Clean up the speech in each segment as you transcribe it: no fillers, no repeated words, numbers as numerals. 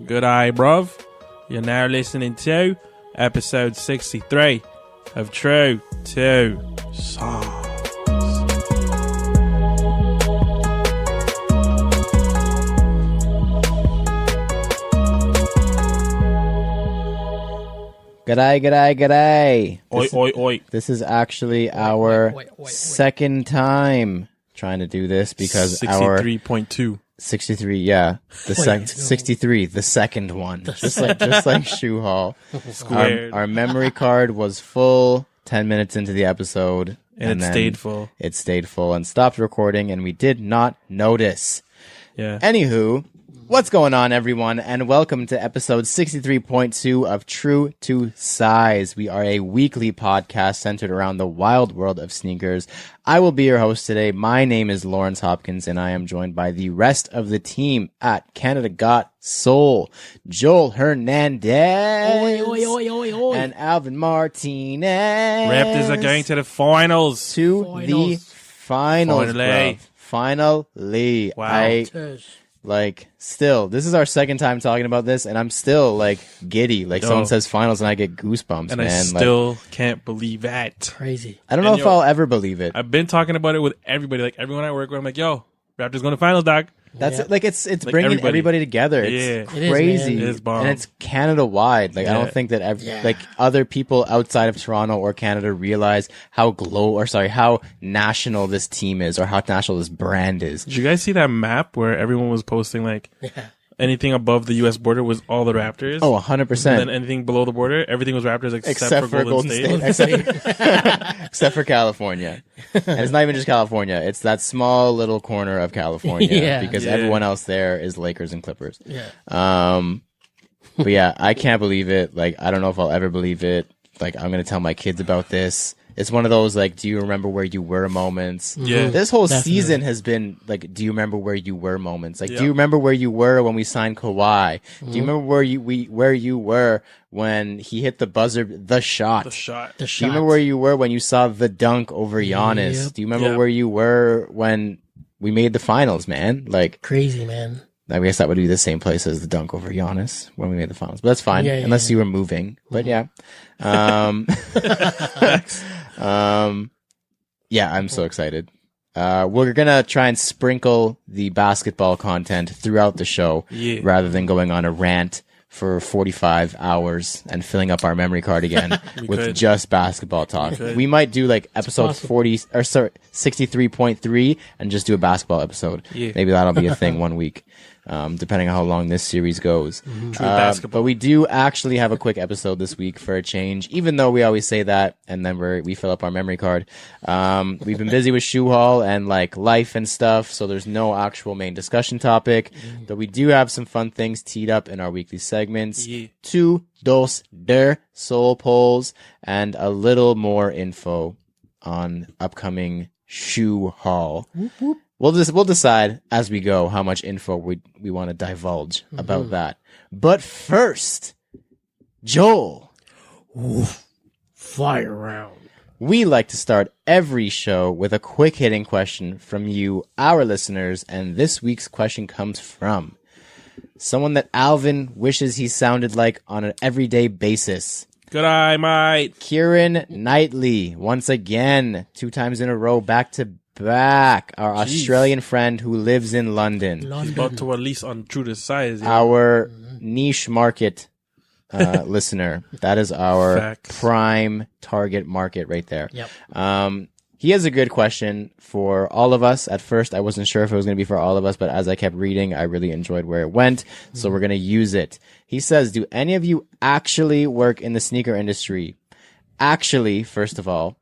Good eye, bruv. You're now listening to episode 63 of True to Size. G'day. Oi. This is actually our second time trying to do this because 63.2. 63, yeah. 63, the second one. Just like Shu-Haul. Our memory card was full 10 minutes into the episode. And it stayed full. It stayed full and stopped recording, and we did not notice. Yeah. Anywho, what's going on, everyone, and welcome to episode 63.2 of True to Size. We are a weekly podcast centered around the wild world of sneakers. I will be your host today. My name is Lawrence Hopkins, and I am joined by the rest of the team at Canada Got Soul. Joel Hernandez and Alvin Martinez. Raptors are going to the finals. The finals, bro. Finally. Wow. Still, this is our second time talking about this, and I'm still, giddy. Someone says finals, and I get goosebumps, and man. I still can't believe that. Crazy. I don't know if I'll ever believe it. I've been talking about it with everybody. Everyone I work with, I'm like, yo, Raptors going to finals, dog. That's it. It's bringing everybody together. It's crazy. It is bomb. And it's Canada wide. I don't think that other people outside of Toronto or Canada realize how national this team is, or how national this brand is. Did you guys see that map where everyone was posting anything above the U.S. border was all the Raptors? Oh, 100%. And then anything below the border, everything was Raptors except for Golden State. Except for California. And it's not even just California. It's that small little corner of California because everyone else there is Lakers and Clippers. Yeah. But yeah, I can't believe it. I don't know if I'll ever believe it. I'm going to tell my kids about this. It's one of those, do you remember where you were moments? Yeah. This whole season has been, do you remember where you were moments? Do you remember where you were when we signed Kawhi? Do you remember where you were when he hit the buzzer, the shot? The shot. Do you remember where you were when you saw the dunk over Giannis? Yep. Do you remember where you were when we made the finals, man? Crazy, man. I guess that would be the same place as the dunk over Giannis when we made the finals. But that's fine, unless you were moving. But yeah. Yeah, I'm so excited. We're gonna try and sprinkle the basketball content throughout the show rather than going on a rant for 45 hours and filling up our memory card again with just basketball talk. We might do episode 63.3 and just do a basketball episode. Maybe that'll be a thing one week. Depending on how long this series goes. But we do actually have a quick episode this week for a change, even though we always say that and then we fill up our memory card. We've been busy with Shu-Haul and life and stuff, so there's no actual main discussion topic. But we do have some fun things teed up in our weekly segments. 2 dos der soul polls and a little more info on upcoming Shu-Haul. We'll decide as we go how much info we want to divulge about that. But first, Joel. Fire round. We like to start every show with a quick hitting question from you, our listeners, and this week's question comes from someone that Alvin wishes he sounded like on an everyday basis. Good eye, mate. Kieran Knightley, once again, 2 times in a row, back to back, our Australian friend who lives in London. He's about to release on True to Size. Our niche market listener. That is our prime target market right there. Yep. He has a good question for all of us. At first, I wasn't sure if it was going to be for all of us, but as I kept reading, I really enjoyed where it went. So we're going to use it. He says, do any of you actually work in the sneaker industry? Actually, first of all,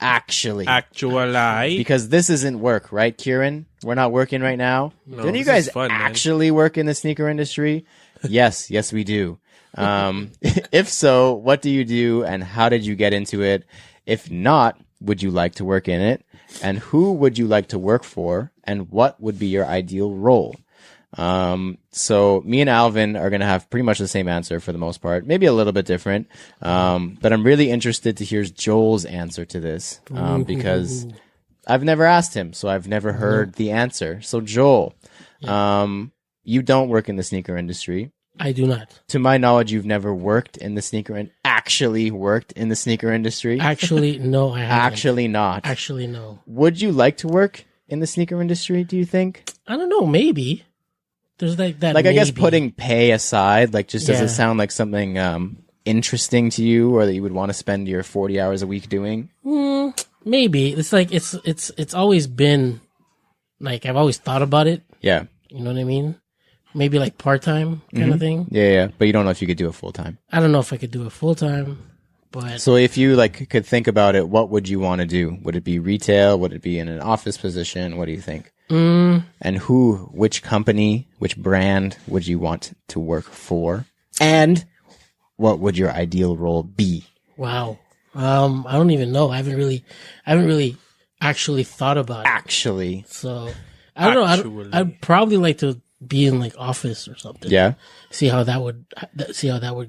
actually. Because this isn't work, right, Kieran? We're not working right now. No, do any of you guys actually work in the sneaker industry? Yes, we do. If so, what do you do and how did you get into it? If not, would you like to work in it? And who would you like to work for? And what would be your ideal role? So me and Alvin are going to have pretty much the same answer for the most part, maybe a little bit different. But I'm really interested to hear Joel's answer to this, because I've never asked him, so I've never heard the answer. So Joel, you don't work in the sneaker industry. I do not. To my knowledge, you've never worked in the sneaker and actually worked in the sneaker industry. Actually, no, I haven't. Actually not. Actually, no. Would you like to work in the sneaker industry, do you think? I don't know, maybe. There's like that. Like, maybe. I guess putting pay aside, like, just does it sound like something interesting to you, or that you would want to spend your 40 hours a week doing? Maybe. It's like, it's always been, like, I've always thought about it. Yeah. You know what I mean? Maybe like part-time kind of thing. Yeah. But you don't know if you could do it full-time. I don't know if I could do it full-time, but... So if you, like, could think about it, what would you want to do? Would it be retail? Would it be in an office position? What do you think? And which company, which brand would you want to work for? And what would your ideal role be? Wow. I don't even know. I haven't really actually thought about it. Actually. So, I don't know. I'd probably like to be in like office or something. Yeah. See how that would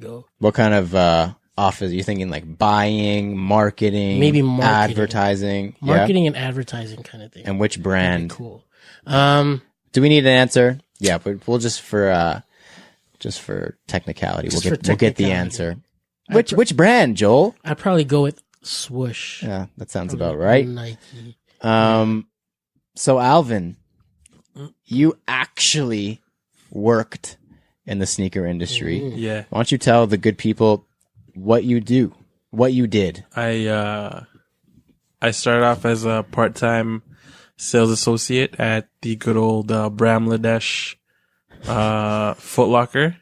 go. What kind of office? Are you thinking like buying, marketing, maybe marketing, advertising? Marketing and advertising kind of thing. And which brand? Cool. Do we need an answer? Yeah, but we'll just for technicality, we'll get the answer. Which brand, Joel? I'd probably go with Swoosh. Yeah, that sounds about right. Nike. So Alvin, you actually worked in the sneaker industry. Yeah. Why don't you tell the good people what you do, what you did? I started off as a part-time sales associate at the good old Bramladesh Foot Locker.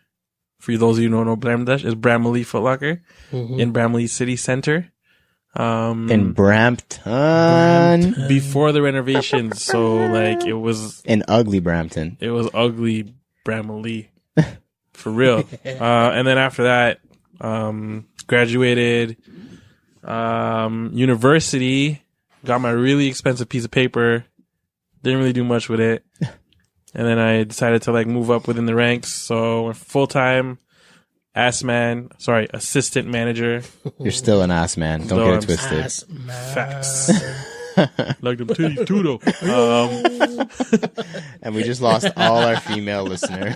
For those of you who don't know Bramladesh, it's Bramley Foot Locker in Bramley City Center. In Brampton. Before the renovations, so like it was in ugly Brampton. It was ugly Bramley. For real. And then after that, graduated university, got my really expensive piece of paper, didn't really do much with it. And then I decided to like move up within the ranks. So full-time assistant manager. You're still an ass man. Don't get it twisted. Ass man. Facts. Like them titties too, though. And we just lost all our female listeners.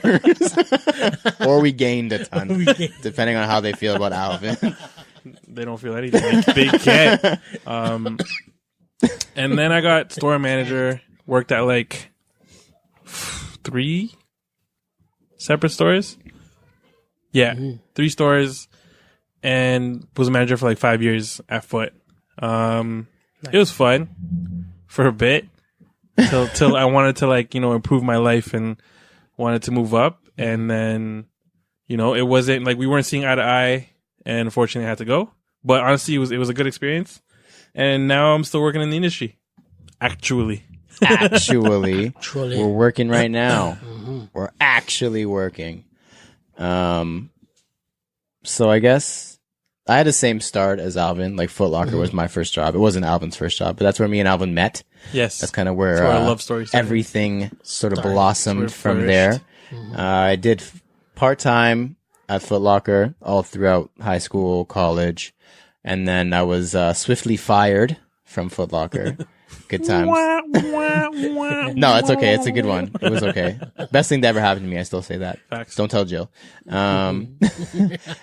Or we gained a ton, depending on how they feel about Alvin. They don't feel anything. They can't. And then I got store manager, worked at like 3 separate stores. Yeah, 3 stores, and was a manager for like 5 years at Foot. It was fun for a bit till I wanted to like, improve my life and wanted to move up. And then, it wasn't like we weren't seeing eye to eye, and unfortunately I had to go. But honestly, it was a good experience. And now I'm still working in the industry. Actually, we're working right now. We're actually working. So I guess I had the same start as Alvin. Like Foot Locker was my first job. It wasn't Alvin's first job, but that's where me and Alvin met. Yes. That's kind of where our love story started. Everything sort of blossomed from there. I did part-time at Foot Locker all throughout high school, college, and then I was swiftly fired from Foot Locker. Good times. No, it's okay. It's a good one. It was okay. Best thing that ever happened to me. I still say that. Facts. Don't tell Jill. And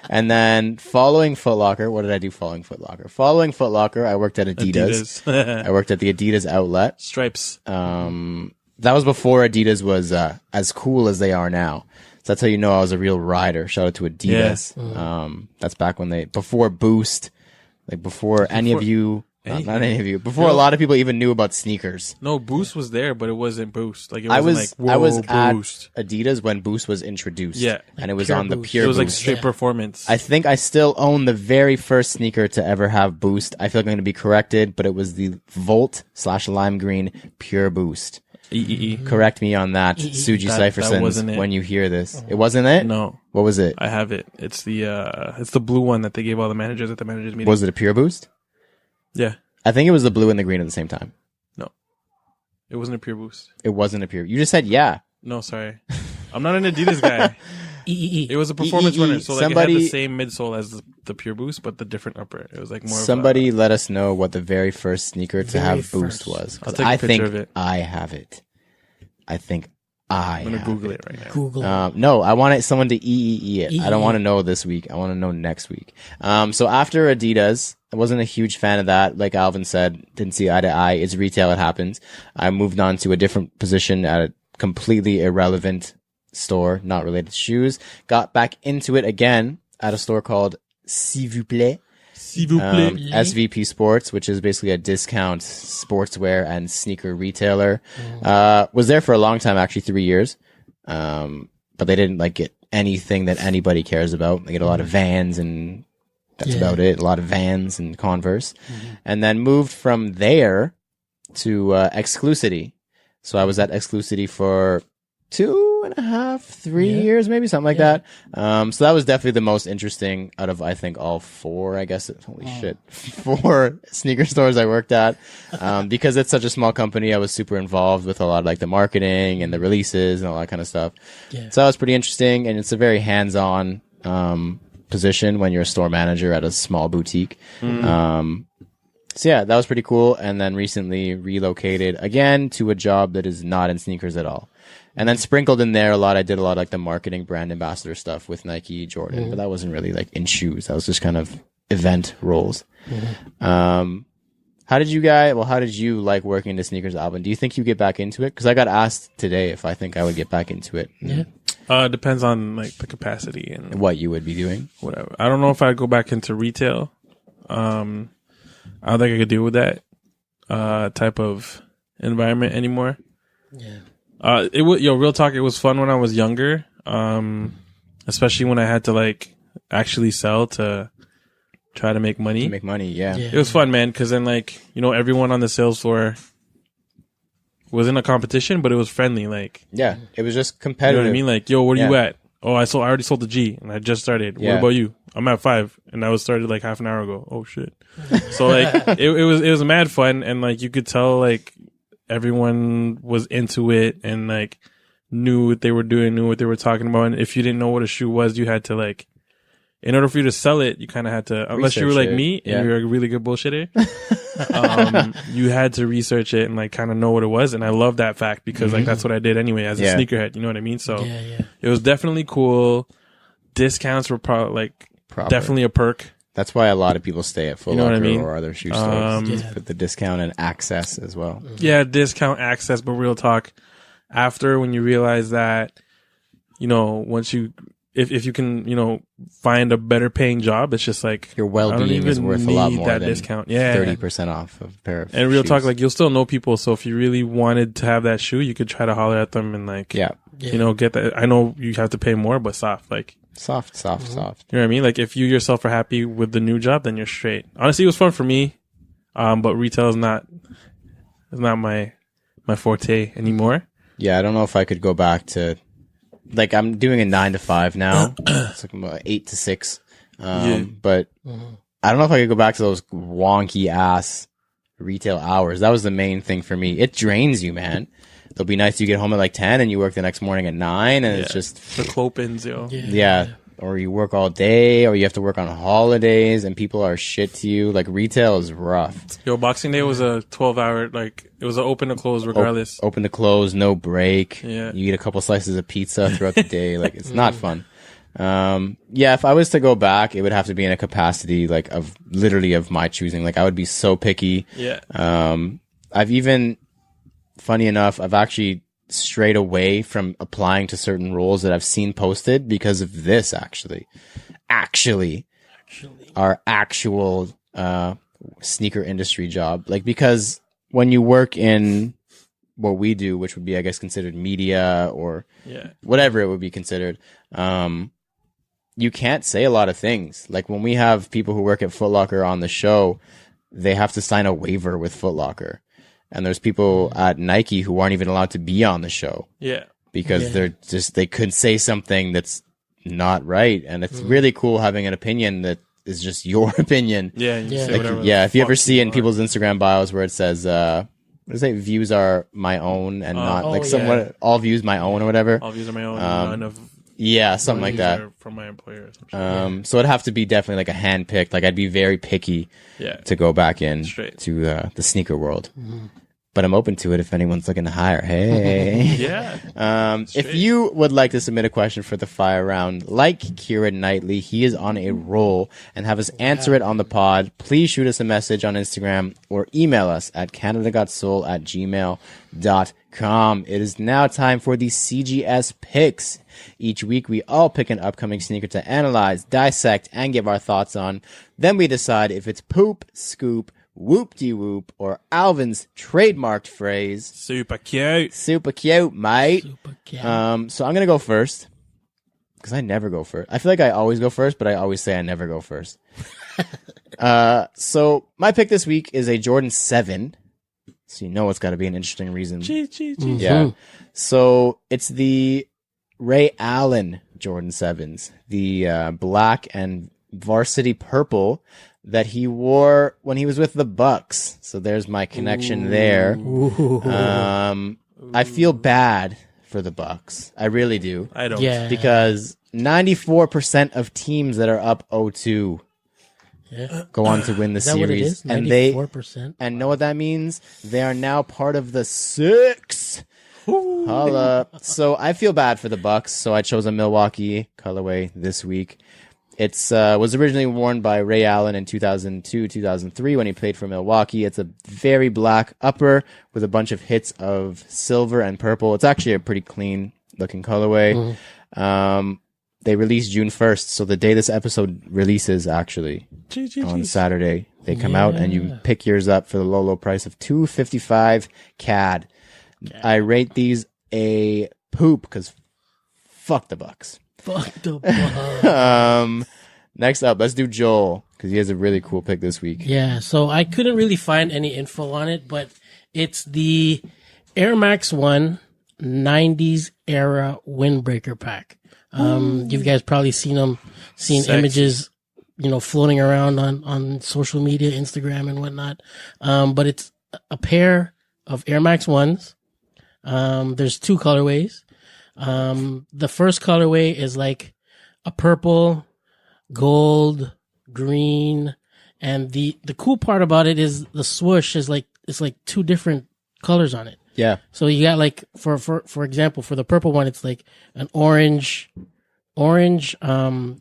then following Foot Locker, what did I do following Foot Locker? Following Foot Locker, I worked at Adidas. I worked at the Adidas outlet. Stripes. That was before Adidas was as cool as they are now. So that's how you know I was a real rider. Shout out to Adidas. Yeah. That's back when before Boost, like before any of you. Not any of you. Before a lot of people even knew about sneakers. No, Boost was there, but it wasn't Boost. Like I was Boost. at Adidas when Boost was introduced. Yeah, and it was on the Boost. Pure It was Boost. like straight performance. I think I still own the very first sneaker to ever have Boost. I feel like I'm going to be corrected, but it was the Volt/lime green Pure Boost. Correct me on that, Suji Cyphersons, when you hear this. It wasn't it? No. What was it? I have it. It's the blue one that they gave all the managers at the managers meeting. Was it a Pure Boost? Yeah. I think it was the blue and the green at the same time. No. It wasn't a Pure Boost. It wasn't a Pure. You just said yeah. No, sorry. I'm not an Adidas guy. It was a performance runner, so like it had the same midsole as the Pure Boost, but the different upper. It was like more. Somebody let us know what the very first sneaker to have Boost was. I'll take a picture of it. I have it. I think I'm going to Google it right now. Google. No, I want someone to it. I don't want to know this week. I want to know next week. So after Adidas, I wasn't a huge fan of that. Like Alvin said, didn't see eye to eye. It's retail. It happens. I moved on to a different position at a completely irrelevant store, not related to shoes. Got back into it again at a store called S'il vous plaît. SVP Sports, which is basically a discount sportswear and sneaker retailer. Was there for a long time, actually 3 years. But they didn't like get anything that anybody cares about. They get a lot of Vans and that's about it. A lot of Vans and Converse. And then moved from there to Exclusivity. So I was at Exclusivity for 2.5, 3 years, maybe something like that. So that was definitely the most interesting out of, I think, all four, I guess. Holy shit. 4 sneaker stores I worked at. Because it's such a small company, I was super involved with a lot of like the marketing and the releases and all that kind of stuff. So that was pretty interesting. And it's a very hands-on, position when you're a store manager at a small boutique. So yeah, that was pretty cool. And then recently relocated again to a job that is not in sneakers at all. And then sprinkled in there I did a lot of like the marketing brand ambassador stuff with Nike, Jordan, but that wasn't really like in shoes. That was just kind of event roles. How did you like working into sneakers, Alvin? Do you think you get back into it? Cause I got asked today if I think I would get back into it. Depends on like the capacity and what you would be doing. Whatever. I don't know if I'd go back into retail. I don't think I could deal with that, type of environment anymore. Real talk. It was fun when I was younger. Especially when I had to like actually sell to try to make money. It was fun, man. Cause then like, everyone on the sales floor was in a competition, but it was friendly. Like, it was just competitive. You know what I mean? Like, yo, where are you at? Oh, I already sold the G and I just started. What about you? I'm at 5 and I was started like half an hour ago. Oh shit. So like, it was mad fun. And like, you could tell like everyone was into it and like knew what they were doing, knew what they were talking about. And if you didn't know what a shoe was, you had to like, in order for you to sell it, you kind of had to, unless you were like me and you're a really good bullshitter, you had to research it and like kind of know what it was. And I love that fact because like that's what I did anyway as a sneakerhead. You know what I mean? So it was definitely cool. Discounts were probably definitely a perk. That's why a lot of people stay at Foot Locker or other shoe stores for the discount and access as well. Yeah, discount access, but real talk. After when you realize that, once you if you can, find a better paying job, it's just like your well-being is worth a lot more than discount. 30% off of a pair of and real shoes. talk, like you'll still know people. So if you really wanted to have that shoe, you could try to holler at them and like, get that. I know you have to pay more, but soft. You know what I mean? Like if you yourself are happy with the new job, then you're straight. Honestly, it was fun for me. But retail is not my forte anymore. Yeah. I don't know if I could go back to, like I'm doing a 9 to 5 now. It's like 8 to 6. But I don't know if I could go back to those wonky ass retail hours. That was the main thing for me. It drains you, man. It'll be nice you get home at like 10 and you work the next morning at 9 and it's just the clopins, yo. Or you work all day or you have to work on holidays and people are shit to you. Like retail is rough. Yo, Boxing Day was a 12-hour, like it was an open to close regardless. Open to close, no break. Yeah. You eat a couple slices of pizza throughout the day. Like it's not fun. If I was to go back, it would have to be in a capacity like of literally of my choosing. Like I would be so picky. Funny enough, I've actually strayed away from applying to certain roles that I've seen posted because of this actually our actual sneaker industry job. Like because when you work in what we do, which would be I guess considered media or whatever it would be considered, you can't say a lot of things. Like when we have people who work at Foot Locker on the show, they have to sign a waiver with Foot Locker. And there's people at Nike who aren't even allowed to be on the show. Because they could say something that's not right. And it's really cool having an opinion that is just your opinion. If you ever see in people's Instagram bios where it says, what is it? Views are my own and not all views my own or whatever. All views are my own. None of something like that. From my employer. So it'd have to be definitely like a hand picked. Like I'd be very picky to go back in to the sneaker world. but I'm open to it if anyone's looking to hire. Hey. Yeah. If you would like to submit a question for the fire round, like Kieran Knightley, he is on a roll, and have us answer it on the pod, please shoot us a message on Instagram or email us at canadagotsoul@gmail.com. It is now time for the CGS picks. Each week, we all pick an upcoming sneaker to analyze, dissect, and give our thoughts on. Then we decide if it's poop, scoop, whoop-de-whoop, or Alvin's trademarked phrase. Super cute. Super cute, mate. Super cute. So I'm going to go first, because I never go first. I feel like I always go first, but I always say I never go first. So my pick this week is a Jordan 7. So you know it's got to be an interesting reason. Yeah. So it's the Ray Allen Jordan 7s, the black and varsity purple that he wore when he was with the Bucks. So there's my connection there. I feel bad for the Bucks. I really do. I don't. Yeah. Because 94% of teams that are up 0-2 go on to win the Is that what it series. is? 94%? And know what that means? They are now part of the 6. Holla. So I feel bad for the Bucks, so I chose a Milwaukee colorway this week. It's was originally worn by Ray Allen in 2002, 2003 when he played for Milwaukee. It's a very black upper with a bunch of hits of silver and purple. It's actually a pretty clean looking colorway. They released June 1st, so the day this episode releases actually on Saturday, they come out and you pick yours up for the low price of $255 CAD. I rate these a poop because fuck the Bucks. Fuck the Bucks. Next up, let's do Joel because he has a really cool pick this week. Yeah, so I couldn't really find any info on it, but it's the Air Max 1 90s era windbreaker pack. You guys probably seen images, floating around on social media, Instagram and whatnot. But it's a pair of Air Max 1s. There's 2 colorways. The first colorway is like a purple, gold, green, and the cool part about it is the swoosh is like, it's like 2 different colors on it. Yeah. So you got like, for example, for the purple one, it's like an orange,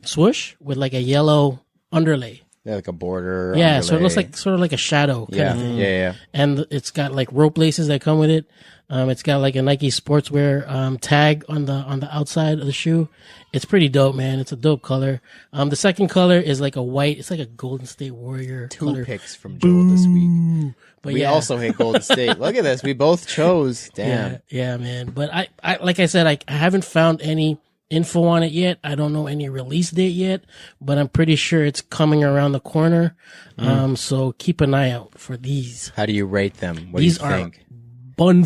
swoosh with like a yellow underlay. Yeah, like a border. Yeah. underlay. So it looks like sort of like a shadow kind of thing. Yeah. And it's got like rope laces that come with it. It's got like a Nike sportswear, tag on the outside of the shoe. It's pretty dope, man. It's a dope color. The second color is like a white. It's like a Golden State Warrior 2 color. picks from Joel this week. But we also hate Golden State. Look at this. We both chose. Damn. Yeah, man. But I like I said, I haven't found any info on it yet. I don't know any release date yet, but I'm pretty sure it's coming around the corner. So keep an eye out for these. How do you rate them? What These do you think?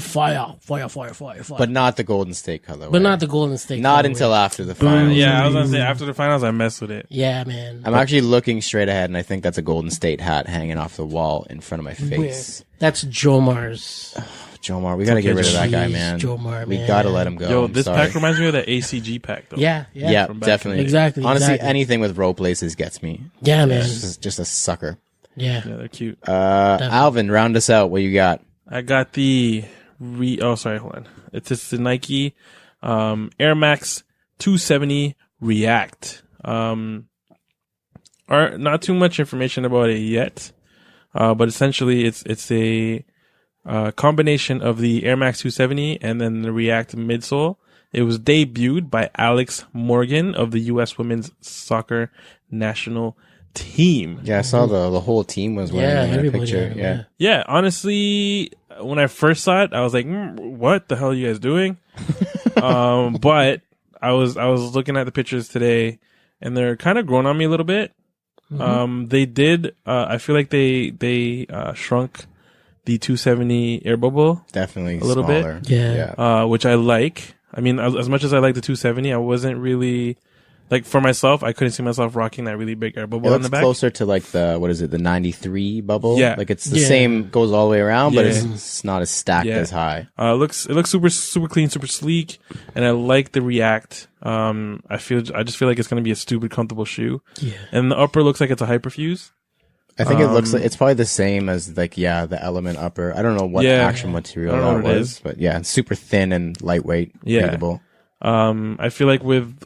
Fire. But not the Golden State color. But not the Golden State. Not colorway. until after the finals. Yeah, I was gonna say after the finals, I messed with it. Yeah, man. I'm actually looking straight ahead, and I think that's a Golden State hat hanging off the wall in front of my face. That's Jomar's. Jomar, we gotta get rid of that guy, man. Jomar, we man. gotta let him go. Yo, I'm this sorry. pack reminds me of the ACG pack, though. Yeah. Yeah, From back definitely. Exactly. Honestly, exactly. anything with rope laces gets me. Yeah, man. Just a sucker. Yeah. Yeah, they're cute. Alvin, round us out. What you got? I got the hold on. It's just the Nike Air Max 270 React. Not too much information about it yet, but essentially it's a combination of the Air Max 270 and then the React midsole. It was debuted by Alex Morgan of the U.S. Women's Soccer National Team. Yeah, I saw the whole team was wearing it in a picture. Yeah. Yeah, honestly, when I first saw it, I was like, what the hell are you guys doing? But I was looking at the pictures today and they're kind of growing on me a little bit. They did, I feel like they shrunk the 270 air bubble. Definitely a little smaller. bit. Yeah. Which I like. I mean, as much as I like the 270, I wasn't really, like, for myself, I couldn't see myself rocking that really big air bubble It in the looks back. closer to like the 93 bubble. Yeah. Like it's the same, goes all the way around, but Yeah. it's not as stacked as high. It looks super clean, super sleek, and I like the React. I just feel like it's gonna be a stupid comfortable shoe. Yeah. And the upper looks like it's a Hyperfuse. I think it looks like it's probably the same as like the Element upper. I don't know what actual material that was, but it's super thin and lightweight, breathable. I feel like with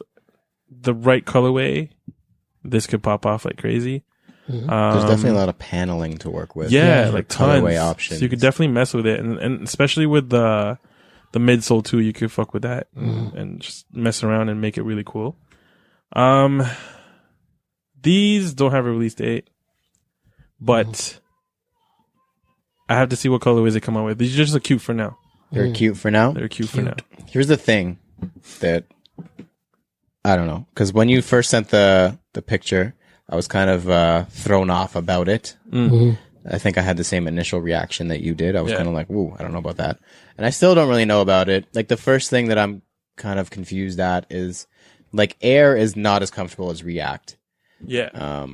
the right colorway, this could pop off like crazy. There's definitely a lot of paneling to work with. Yeah, like tons. Colorway options. So you could definitely mess with it, and especially with the midsole too, you could fuck with that and just mess around and make it really cool. These don't have a release date, but I have to see what colorways they come out with. These just look cute for now. They're cute for now? They're cute for now. Here's the thing that I don't know, because when you first sent the picture, I was kind of thrown off about it. I think I had the same initial reaction that you did. I was kind of like, "Whoa, I don't know about that," and I still don't really know about it. Like the first thing that I'm kind of confused at is like Air is not as comfortable as React. Yeah.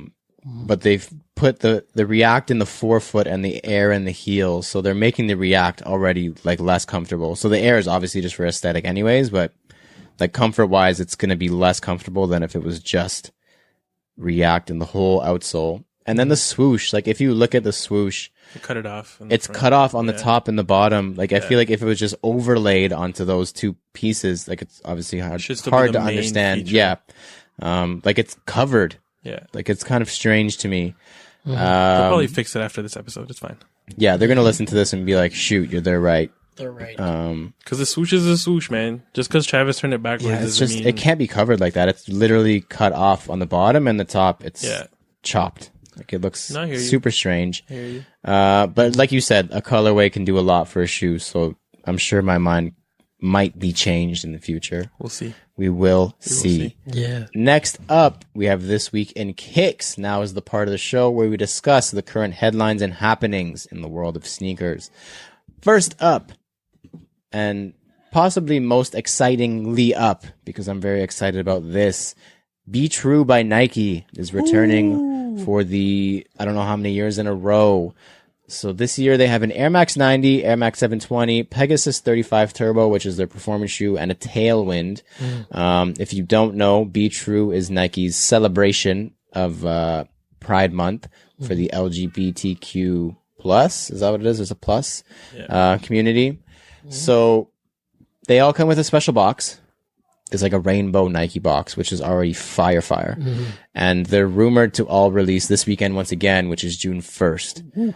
But they've put the React in the forefoot and the Air in the heel, so they're making the React already like less comfortable. So the Air is obviously just for aesthetic anyways, but like comfort wise, it's going to be less comfortable than if it was just React in the whole outsole. And then the swoosh, like if you look at the swoosh, they cut it off. It's cut off on the top and the bottom. Like I feel like if it was just overlaid onto those two pieces, like it's obviously hard to understand. Feature. Yeah. Like it's covered. Yeah. Like it's kind of strange to me. They'll probably fix it after this episode. It's fine. Yeah, they're going to listen to this and be like, shoot, they're right. They're right. Because the swoosh is a swoosh, man. Just because Travis turned it backwards doesn't mean... It can't be covered like that. It's literally cut off on the bottom and the top. It's chopped. Like it looks super strange. I hear you. But like you said, a colorway can do a lot for a shoe. So I'm sure my mind might be changed in the future. We'll see. We will see. Yeah. Next up, we have This Week in Kicks. Now is the part of the show where we discuss the current headlines and happenings in the world of sneakers. First up, and possibly most excitingly up, because I'm very excited about this, Be True by Nike is returning for the, I don't know how many years in a row. So this year they have an Air Max 90, Air Max 720, Pegasus 35 Turbo, which is their performance shoe, and a Tailwind. If you don't know, Be True is Nike's celebration of Pride Month for the LGBTQ plus. Is that what it is? There's a plus community. So they all come with a special box. It's like a rainbow Nike box, which is already fire. And they're rumored to all release this weekend once again, which is June 1st.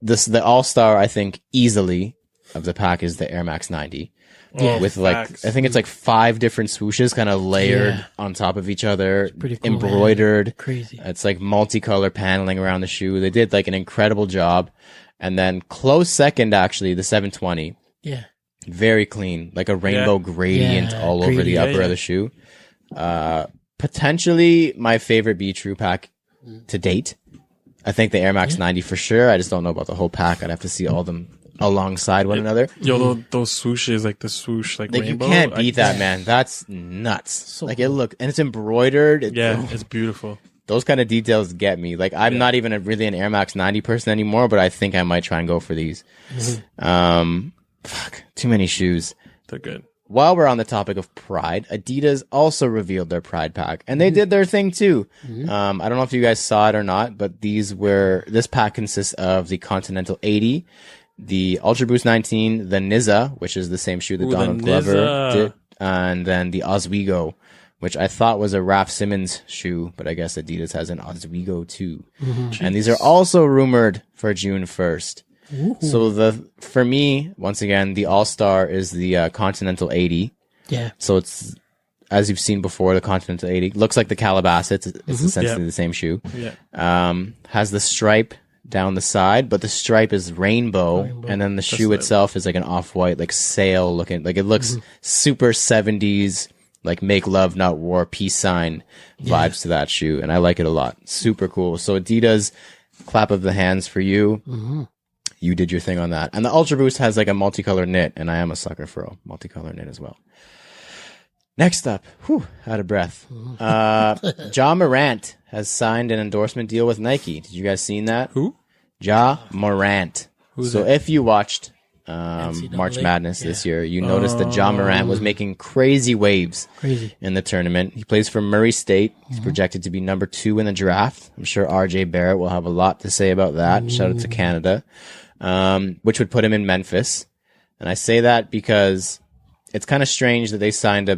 The all-star, I think, easily of the pack is the Air Max 90. With like, I think it's like 5 different swooshes kind of layered on top of each other, cool, embroidered. Man. Crazy. It's like multicolor paneling around the shoe. They did like an incredible job. And then close second, actually, the 720. Yeah. Very clean, like a rainbow gradient all over the upper of the shoe. Potentially my favorite Be True pack to date. I think the Air Max 90 for sure. I just don't know about the whole pack. I'd have to see all of them alongside one another. Yo, those swooshes, like the swoosh, like rainbow. You can't beat that, man. That's nuts. So like cool. And it's embroidered. It's beautiful. Those kind of details get me. Like I'm not even really an Air Max 90 person anymore, but I think I might try and go for these. Fuck, too many shoes. They're good. While we're on the topic of Pride, Adidas also revealed their Pride pack, and they did their thing too. I don't know if you guys saw it or not, but this pack consists of the Continental 80, the Ultra Boost 19, the Nizza, which is the same shoe that Donald Glover did, and then the Oswego, which I thought was a Raf Simons shoe, but I guess Adidas has an Oswego too. And these are also rumored for June 1st. So for me, once again, the All-Star is the Continental 80. Yeah. So it's, as you've seen before, the Continental 80 looks like the Calabasas. It's essentially the same shoe. Yeah. Has the stripe down the side, but the stripe is rainbow. And then the shoe itself is like an off-white, like sail looking, like it looks super 70s, like make love, not war, peace sign vibes to that shoe. And I like it a lot. Super cool. So Adidas, clap of the hands for you. You did your thing on that. And the Ultra Boost has like a multicolor knit, and I am a sucker for a multicolor knit as well. Next up, out of breath. Ja Morant has signed an endorsement deal with Nike. Did you guys seen that? Who? Ja Morant. Who's so that? if you watched March Madness this year. You noticed that Ja Morant was making crazy waves in the tournament. He plays for Murray State. He's projected to be number 2 in the draft. I'm sure RJ Barrett will have a lot to say about that. Shout out to Canada. Which would put him in Memphis. And I say that because it's kind of strange that they signed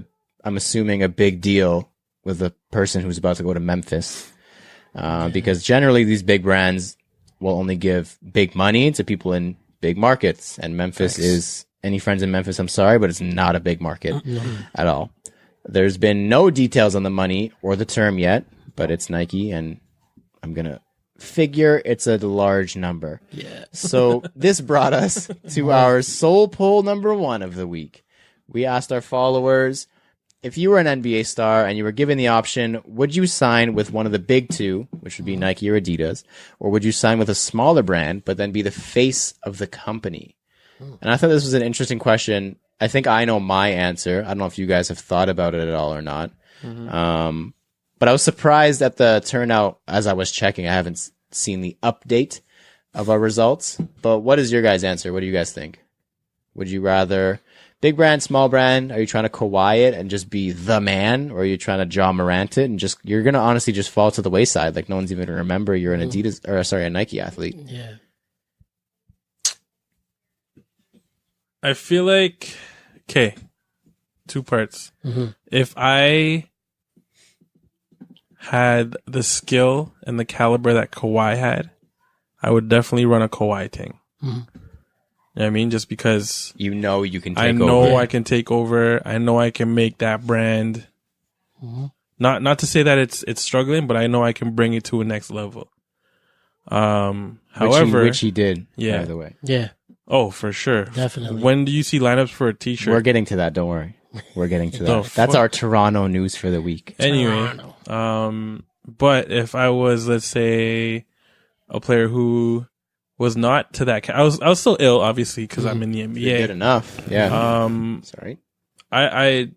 I'm assuming a big deal with the person who's about to go to Memphis. Because generally these big brands will only give big money to people in big markets. And Memphis is, any friends in Memphis, I'm sorry, but it's not a big market at all. There's been no details on the money or the term yet, but it's Nike, and I'm going to figure it's a large number. Yeah. So this brought us to our soul poll number 1 of the week. We asked our followers, if you were an NBA star and you were given the option, would you sign with one of the big 2, which would be Nike or Adidas, or would you sign with a smaller brand, but then be the face of the company? And I thought this was an interesting question. I think I know my answer. I don't know if you guys have thought about it at all or not. But I was surprised at the turnout as I was checking. I haven't seen the update of our results. But what is your guys' answer? What do you guys think? Would you rather big brand, small brand? Are you trying to Kawhi it and just be the man? Or are you trying to Ja Morant it and just, you're going to honestly just fall to the wayside. Like no one's even going to remember you're an Adidas, or sorry, a Nike athlete. Yeah. I feel like, okay, 2 parts. If I had the skill and the caliber that Kawhi had, I would definitely run a Kawhi thing. You know what I mean? Just because you know you can take over. I know I can take over. I know I can make that brand. Not to say that it's struggling, but I know I can bring it to a next level. However, which he did, yeah, by the way. Yeah. Oh, for sure. Definitely. When do you see lineups for a t-shirt? We're getting to that. Don't worry. We're getting to that. That's our Toronto news for the week. Anyway, but if I was, let's say, a player who was not to that, I was still ill, obviously, because I'm in the NBA. You're good enough. Yeah. Sorry. I'd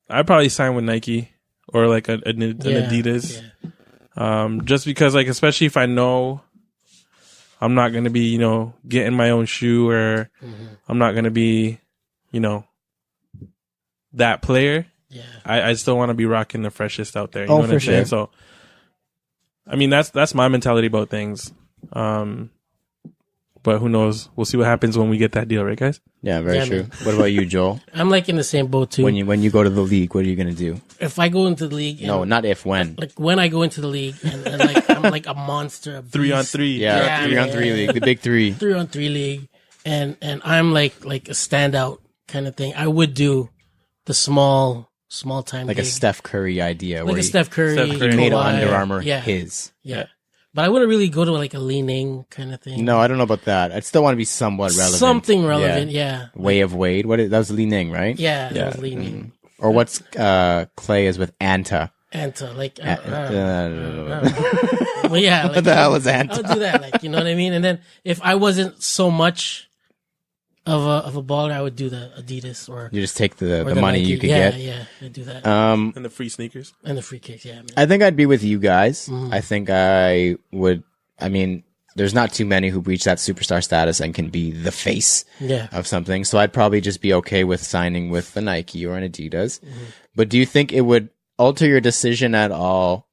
probably sign with Nike or like an Adidas. Yeah. Just because, like, especially if I know I'm not going to be, you know, getting my own shoe, or I'm not going to be, you know, that player. Yeah. I still want to be rocking the freshest out there. You know what I'm saying? So, I mean, that's my mentality about things. But who knows? We'll see what happens when we get that deal, right, guys? Yeah, very true. Man. What about you, Joel? I'm like in the same boat too. When you go to the league, what are you gonna do? If I go into the league, no, not if, when. Like when I go into the league, and like I'm like a monster. A 3-on-3, yeah, 3-on-3 league, the big 3. 3-on-3 league, and I'm like a standout kind of thing. I would do the small time, like gig. a Steph Curry idea, like where a Steph Curry he made Under Armour his. Yeah. But I wouldn't really go to like a leaning kind of thing. No, I don't know about that. I'd still want to be somewhat relevant. Something relevant, yeah. Way of Wade. That was Li-Ning, right? Yeah, that was Li-Ning. Or what's Clay is with Anta. Anta, like well, yeah. Like, what the hell is Anta? I'll do that, like, you know what I mean? And then if I wasn't so much of a baller, I would do the Adidas, or you just take the money Nike. You could get. Yeah, I'd do that. And the free sneakers. And the free kicks, yeah. Man. I think I'd be with you guys. I think I would. I mean, there's not too many who reach that superstar status and can be the face of something. So I'd probably just be okay with signing with a Nike or an Adidas. But do you think it would alter your decision at all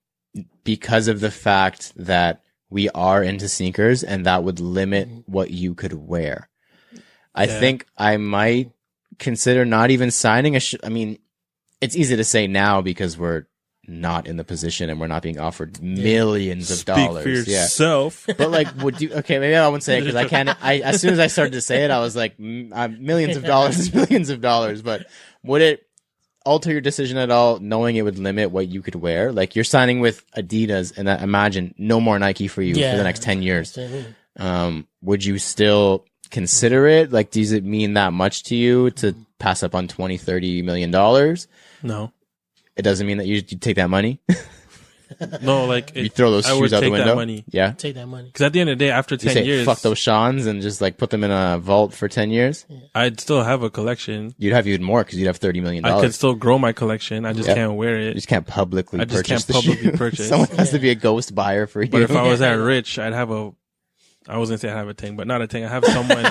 because of the fact that we are into sneakers and that would limit what you could wear? I think I might consider not even signing I mean, it's easy to say now because we're not in the position and we're not being offered millions of dollars. Speak for yourself. But like, would you? Okay, maybe I won't say it because I can't. As soon as I started to say it, I was like, millions of dollars is millions of dollars. But would it alter your decision at all, knowing it would limit what you could wear? Like, you're signing with Adidas, and imagine no more Nike for you for the next 10 years. Would you still consider it? Like, does it mean that much to you to pass up on $20-30 million? No, it doesn't mean that you take that money. No, like you throw those shoes out the window. That money. Yeah, take that money. Because at the end of the day, after 10 years, fuck those Seans and just like put them in a vault for 10 years. I'd still have a collection. You'd have even more because you'd have $30 million. I could still grow my collection. I just can't wear it. You just can't publicly. I just can't publicly purchase. Someone has to be a ghost buyer for you. But if I was that rich, I'd have a I was gonna say I have a thing, but not a thing. I have someone.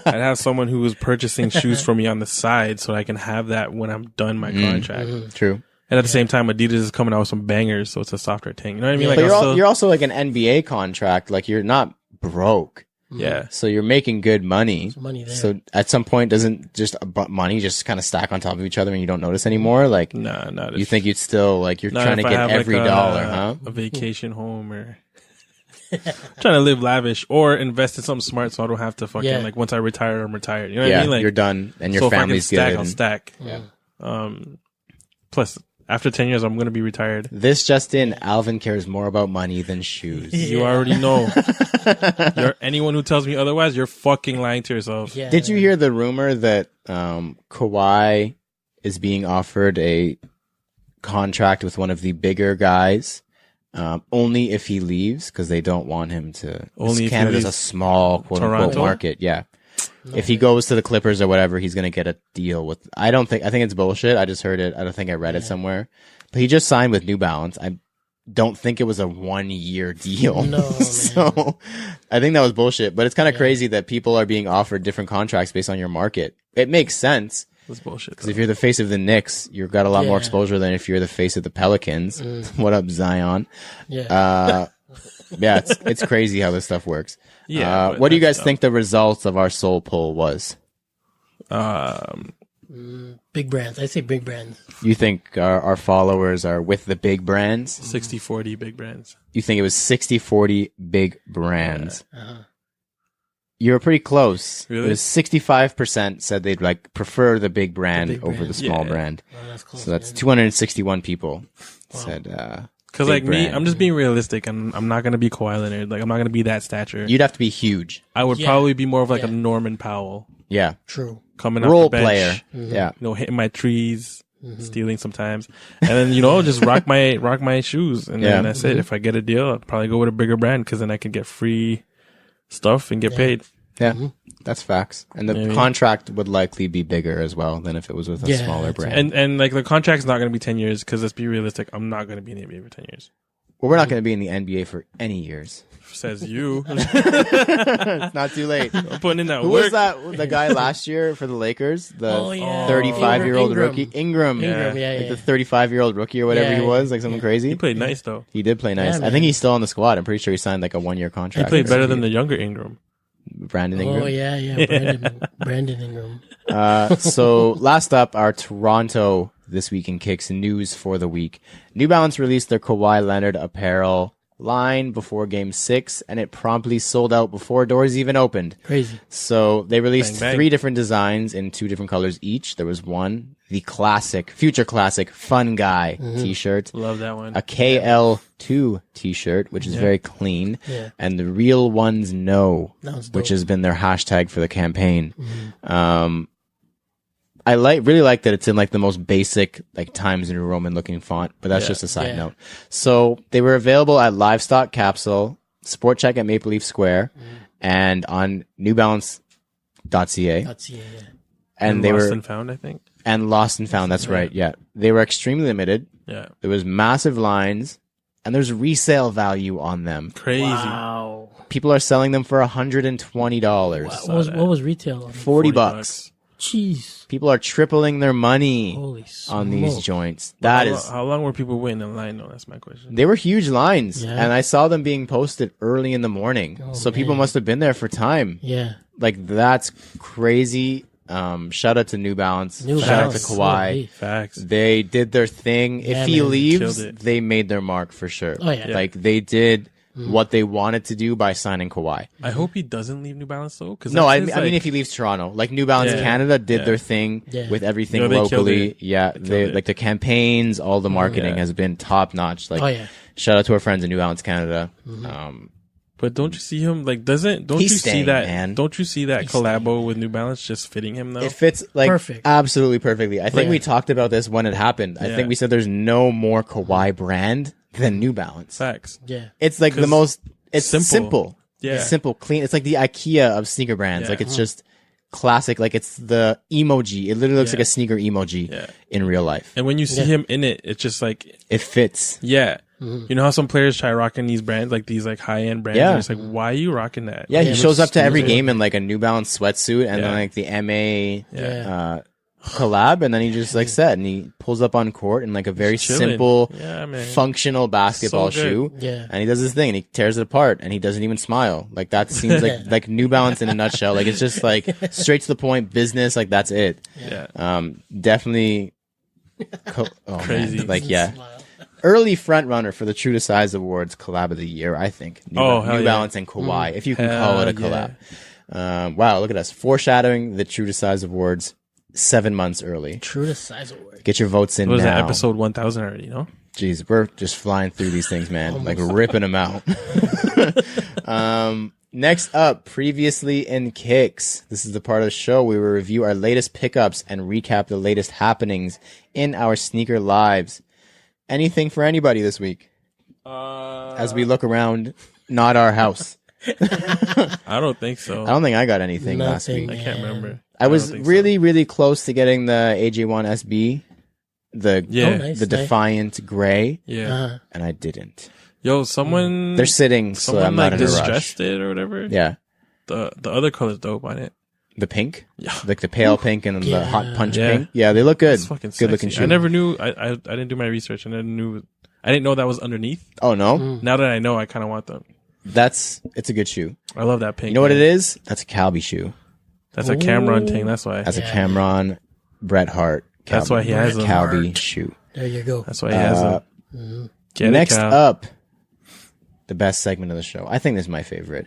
I have someone who is purchasing shoes for me on the side, so I can have that when I'm done my contract. True. And at the same time, Adidas is coming out with some bangers, so it's a softer thing. You know what I mean? Like, but you're also like an NBA contract. Like, you're not broke. Yeah. So you're making good money. There's money there. So at some point, doesn't just money just kind of stack on top of each other and you don't notice anymore? Like, nah, not you think you'd still, like, you're trying to get every dollar, huh? A vacation home or trying to live lavish or invest in something smart so I don't have to fucking, like, once I retire, I'm retired. You know what I mean? Like, you're done and your family's good. I'll stack. Yeah. Plus, after 10 years, I'm going to be retired. This just in, Alvin cares more about money than shoes. You already know. Anyone who tells me otherwise, you're fucking lying to yourself. Yeah. Did you hear the rumor that Kawhi is being offered a contract with one of the bigger guys only if he leaves because they don't want him to. Only Canada's a small quote-unquote market. Yeah. No, if he goes to the Clippers or whatever, he's going to get a deal with, I think it's bullshit. I just heard it. I don't think I read it somewhere, but he just signed with New Balance. I don't think it was a 1-year deal. No, so I think that was bullshit, but it's kind of crazy that people are being offered different contracts based on your market. It makes sense. That's bullshit. Because if you're the face of the Knicks, you've got a lot more exposure than if you're the face of the Pelicans. What up, Zion? Yeah. Yeah, it's crazy how this stuff works. Yeah. What do you guys think the results of our soul poll was? Big brands. I say big brands. You think our followers are with the big brands? 60-40 big brands. You think it was 60-40 big brands? You were pretty close. Really? It was 65% said they'd like prefer the big brand over the small brand. Oh, that's close, so that's 261 people said. Because like brand. Me, I'm just being realistic, and I'm not gonna be Kawhi Leonard. Like I'm not gonna be that stature. You'd have to be huge. I would probably be more of like a Norman Powell. Yeah, true. Coming off the bench, player. Yeah, hitting my trees, stealing sometimes, and then just rock my shoes, and then that's it. If I get a deal, I'll probably go with a bigger brand because then I can get free stuff and get paid. Yeah, that's facts. And the contract would likely be bigger as well than if it was with a smaller brand. And like the contract's not going to be 10 years because let's be realistic, I'm not going to be in the NBA for 10 years. Well, we're not going to be in the NBA for any years. Says you. It's not too late. I'm putting in that Who work. was that? The guy last year for the Lakers? The 35-year-old rookie? Ingram. Yeah. Like the 35-year-old rookie or whatever he was, like something crazy. He played nice though. He did play nice. I think he's still on the squad. I'm pretty sure he signed like a 1-year contract. He played better than the younger Ingram. Brandon Ingram. Oh yeah. Brandon Ingram. So last up, our Toronto This Week in Kicks news for the week. New Balance released their Kawhi Leonard apparel line before Game 6, and it promptly sold out before doors even opened. Crazy. So they released 3 different designs in 2 different colors each. There was one, the future classic Fun Guy t-shirt. Love that one. A KL2 t-shirt, which is very clean. Yeah. And the Real Ones Know, which has been their hashtag for the campaign. I really like that it's in like the most basic like Times New Roman looking font, but that's just a side note. So they were available at Livestock Capsule, Sport Check at Maple Leaf Square, and on newbalance.ca. And they Lost were and Found, I think. And Lost and Found, that's right. Yeah. They were extremely limited. Yeah. There was massive lines, and there's resale value on them. Crazy. Wow. People are selling them for $120. What was retail on $40. Jeez. People are tripling their money on these joints. How long were people waiting in line though? That's my question. They were huge lines, and I saw them being posted early in the morning. So people must have been there for time. Yeah. Like that's crazy. Shout out to New Balance. Shout out to Kawhi. Facts. They did their thing. If he leaves, they made their mark for sure. Oh yeah. Like they did what they wanted to do by signing Kawhi. I hope he doesn't leave New Balance though. I mean if he leaves Toronto, like New Balance Canada did their thing with everything locally. They like the campaigns, all the marketing has been top notch. Like, shout out to our friends in New Balance Canada. But don't you see him like don't you see that collabo with New Balance just fitting him though? It fits like absolutely perfectly. I think we talked about this when it happened. I think we said there's no more Kawhi brand than New Balance. Facts. Yeah. It's like the most simple. Yeah. It's simple, clean. It's like the IKEA of sneaker brands. Like it's just classic. Like it's the emoji. It literally looks like a sneaker emoji in real life. And when you see him in it, it's just like it fits. Yeah. You know how some players try rocking these brands, like these like high end brands. Yeah. And it's like, why are you rocking that? Yeah, Like, he it shows looks up to every stupid. game in like a New Balance sweatsuit and then like the MA collab, and then he just like said, and he pulls up on court in like a very simple, functional basketball shoe. Yeah. And he does this thing and he tears it apart and he doesn't even smile. Like that seems like New Balance in a nutshell. Like it's just like straight to the point business. Like that's it. Yeah. Definitely crazy. Man. Like early front runner for the True to Size Awards collab of the year, I think. New Balance and Kawhi, if you can call it a collab. Wow, look at us foreshadowing the True to Size Awards 7 months early. True to Size Awards. Get your votes in What was now. that, episode 1000 already, you know? Jeez, we're just flying through these things, man. Like ripping them out. Next up, previously in Kicks. This is the part of the show where we review our latest pickups and recap the latest happenings in our sneaker lives. Anything for anybody this week? As we look around, not our house. I don't think so. I don't think I got anything last week. I can't remember. I was really close to getting the AJ1 SB, the Defiant Gray, and I didn't. Yo, someone they're sitting, so I'm not in a rush. Distressed it or whatever. Yeah, the other color's dope on it. The pink, like the pale pink and the hot punch pink. Yeah, they look good. It's fucking good looking sexy. shoe. I never knew. I didn't do my research, and I didn't know that was underneath. Oh no! Now that I know, I kind of want them. It's a good shoe. I love that pink. You know what it is? That's a Calby shoe. That's a Cameron thing. That's why. That's a Cameron Bret Hart. Calby. That's why he has them. Calby shoe. There you go. That's why he has them. Next up, the best segment of the show. I think this is my favorite.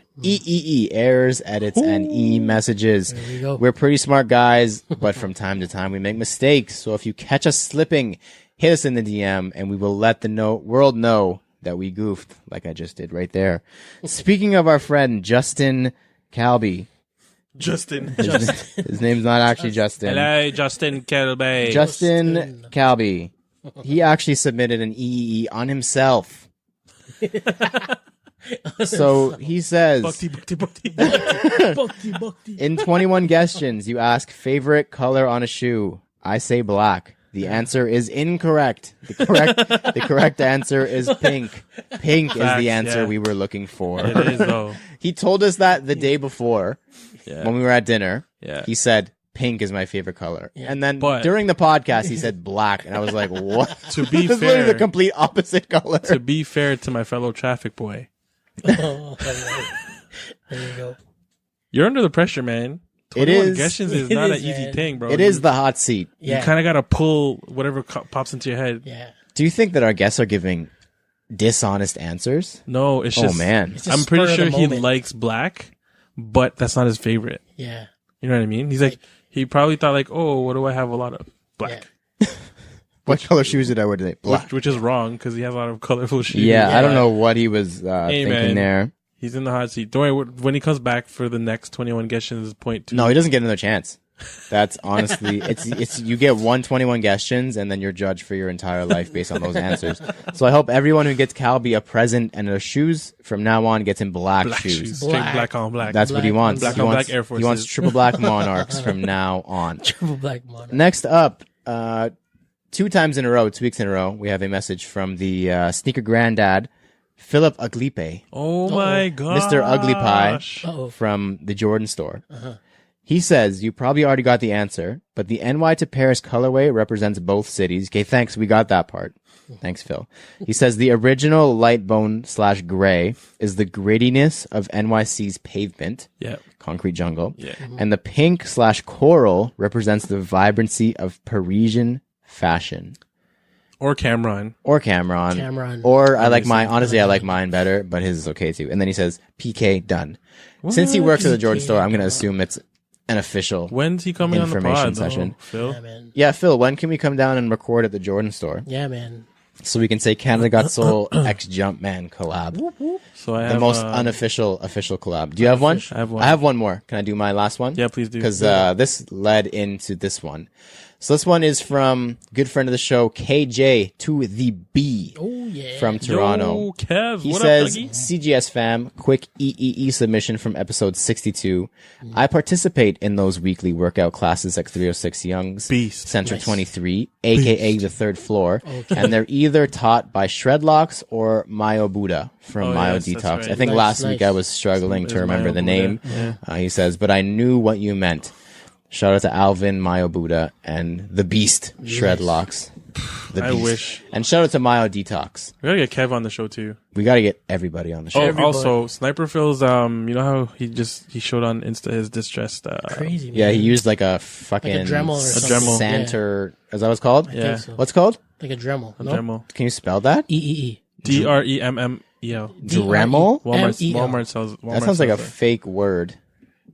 Errors, edits, and messages. There we go. We're pretty smart guys, but from time to time we make mistakes. So if you catch us slipping, hit us in the DM, and we will let the world know that we goofed, like I just did right there. Speaking of our friend Justin Calby. His name's not actually Justin. Hello, Justin Calby. Justin Calby. He actually submitted an EEE on himself. So he says, in 21 questions, you ask favorite color on a shoe. I say black. The answer is incorrect. The correct answer is pink. Pink is the answer we were looking for. It is though. He told us that the day before when we were at dinner. Yeah. He said pink is my favorite color. And then during the podcast he said black, and I was like, what? To be This is fair, literally the complete opposite color. to be fair to my fellow traffic boy, There you go. you're under the pressure, man. It 21 is. questions is It not is, an easy man. thing, bro. It is the hot seat. You Yeah. kind of got to pull whatever pops into your head. Yeah. Do you think that our guests are giving dishonest answers? No, it's just. Oh man. It's a I'm pretty spur of sure the he moment. likes black, but that's not his favorite. Yeah. You know what I mean? He's like, he probably thought like, oh, what do I have a lot of? Black. What color shoes did I wear today? Black. Which is wrong because he has a lot of colorful shoes. Yeah, I don't know what he was thinking man. there. He's in the hot seat. Don't worry, when he comes back for the next 21 questions, point two. No, he doesn't get another chance. That's honestly, it's you get 121 questions and then you're judged for your entire life based on those answers. So I hope everyone who gets Calby a present and their shoes from now on gets him black shoes. Straight black on black. That's what he wants. Black he on wants, black Air Forces. He wants triple black Monarchs from now on. Triple black monarch. Next up, 2 times in a row, 2 weeks in a row, we have a message from the sneaker granddad, Philip Uglipe. Oh my god, Mr. Ugly Pie Uh-oh. from the Jordan store. He says, you probably already got the answer, but the NY to Paris colorway represents both cities. Okay, thanks. We got that part. Thanks, Phil. He says the original light bone / gray is the grittiness of NYC's pavement, concrete jungle. And the pink / coral represents the vibrancy of Parisian fashion. Or Cameron. Cameron. Or I like mine. Honestly, I like mine better, but his is okay too. And then he says, PK done. Since he works at the Jordan store, I'm going to assume it's an official When's he coming on the information pod, session. Phil? Yeah, man. Yeah, Phil, when can we come down and record at the Jordan store? Yeah, man. So we can say Canada Got Soul X Jumpman collab. So I have The most unofficial collab. Do you have one? I have one. I have one more. Can I do my last one? Yeah, please do. Because this led into this one. So this one is from good friend of the show, KJ to the B. Oh, from Toronto. Yo, Kev, He what says, up, Dougie? CGS fam, quick EEE submission from episode 62. I participate in those weekly workout classes at 306 Young's Beast. Center Nice. 23, aka the third floor. And they're either taught by Shredlocks or Mayo Buddha from Mayo yes, that's Detox. right. I think Nice, last week nice. I was struggling to It's remember Mayo the Buddha. name. He says, but I knew what you meant. Shout out to Alvin, Mayo Buddha, and the Beast, Shredlocks. The I Beast. wish. And shout out to Mayo Detox. We gotta get Kev on the show too. We got to get everybody on the show. Oh, Everybody. also, Sniper Phil's, you know how he showed on Insta his distressed, Crazy, man. Yeah, he used like a fucking Like a Dremel or something. Santer. Is that what it's called? Yeah. so. What's it called? Like a Dremel. No? Dremel. Can you spell that? EEE. Dremmel. Dremel? Walmart sells. That sounds like a fake word.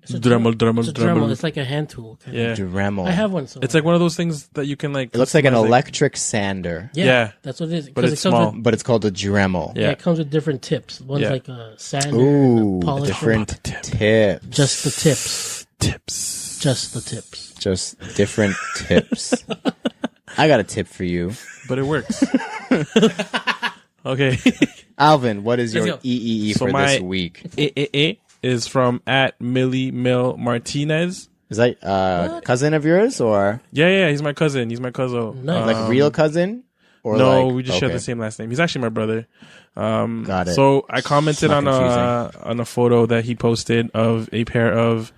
It's a Dremel. It's a Dremel. It's like a hand tool. Kind Yeah. Dremel. I have one somewhere. It's like one of those things that you can like. It looks like an customize, electric sander, Yeah. That's what it is. But 'Cause it's it comes small. With, but it's called a Dremel. yeah, it comes with different tips. One's Yeah. like a sander, Ooh, a polisher. different tips. Just the tips. Tips. Just the tips. Just different tips. I got a tip for you. But it works. Okay. Alvin, what is your Let's go. EEE So for my- this week? A is from at Millie Mill Martinez. Is that cousin of yours or Yeah, he's my cousin. He's my cousin. Nice. like real cousin? Or No, like, we just share okay. the same last name. He's actually my brother. Got it. So I commented Not on a photo that he posted of a pair of